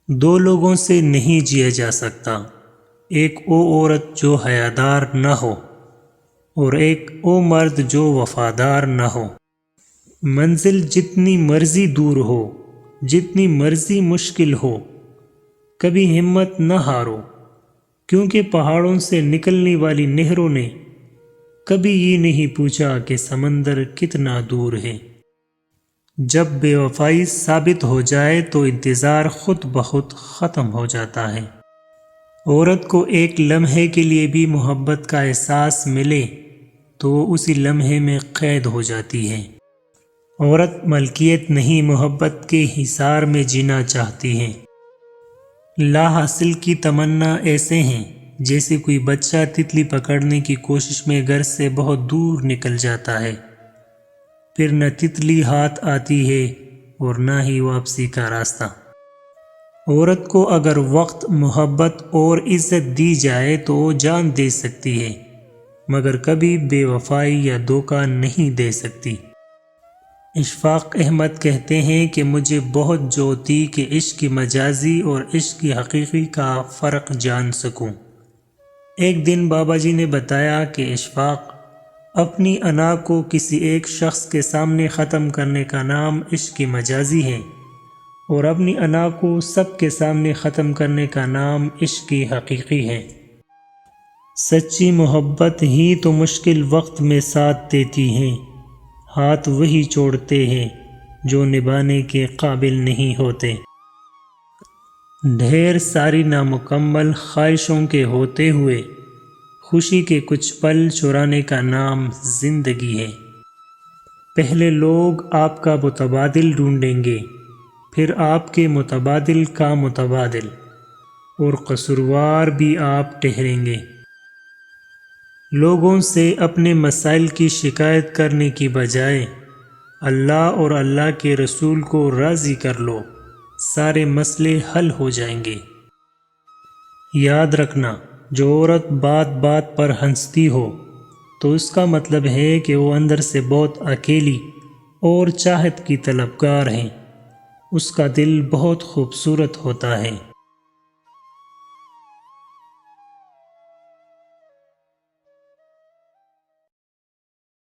دو لوگوں سے نہیں جیا جا سکتا، ایک وہ عورت جو حیادار نہ ہو اور ایک وہ مرد جو وفادار نہ ہو۔ منزل جتنی مرضی دور ہو، جتنی مرضی مشکل ہو، کبھی ہمت نہ ہارو، کیونکہ پہاڑوں سے نکلنے والی نہروں نے کبھی یہ نہیں پوچھا کہ سمندر کتنا دور ہے۔ جب بے وفائی ثابت ہو جائے تو انتظار خود بخود ختم ہو جاتا ہے۔ عورت کو ایک لمحے کے لیے بھی محبت کا احساس ملے تو وہ اسی لمحے میں قید ہو جاتی ہے۔ عورت ملکیت نہیں، محبت کے حصار میں جینا چاہتی ہے۔ لا حاصل کی تمنا ایسے ہیں جیسے کوئی بچہ تتلی پکڑنے کی کوشش میں گھر سے بہت دور نکل جاتا ہے، پھر نہ تتلی ہاتھ آتی ہے اور نہ ہی واپسی کا راستہ۔ عورت کو اگر وقت، محبت اور عزت دی جائے تو وہ جان دے سکتی ہے، مگر کبھی بے وفائی یا دھوکہ نہیں دے سکتی۔ اشفاق احمد کہتے ہیں کہ مجھے بہت جو تھی کہ عشق کی مجازی اور عشق کی حقیقی کا فرق جان سکوں۔ ایک دن بابا جی نے بتایا کہ اشفاق، اپنی انا کو کسی ایک شخص کے سامنے ختم کرنے کا نام عشق کی مجازی ہے، اور اپنی انا کو سب کے سامنے ختم کرنے کا نام عشق کی حقیقی ہے۔ سچی محبت ہی تو مشکل وقت میں ساتھ دیتی ہے، ہاتھ وہی چھوڑتے ہیں جو نبھانے کے قابل نہیں ہوتے۔ ڈھیر ساری نامکمل خواہشوں کے ہوتے ہوئے خوشی کے کچھ پل چرانے کا نام زندگی ہے۔ پہلے لوگ آپ کا متبادل ڈھونڈیں گے، پھر آپ کے متبادل کا متبادل، اور قصوروار بھی آپ ٹھہریں گے۔ لوگوں سے اپنے مسائل کی شکایت کرنے کی بجائے اللہ اور اللہ کے رسول کو راضی کر لو، سارے مسئلے حل ہو جائیں گے۔ یاد رکھنا، جو عورت بات بات پر ہنستی ہو تو اس کا مطلب ہے کہ وہ اندر سے بہت اکیلی اور چاہت کی طلبگار ہے۔ اس کا دل بہت خوبصورت ہوتا ہے۔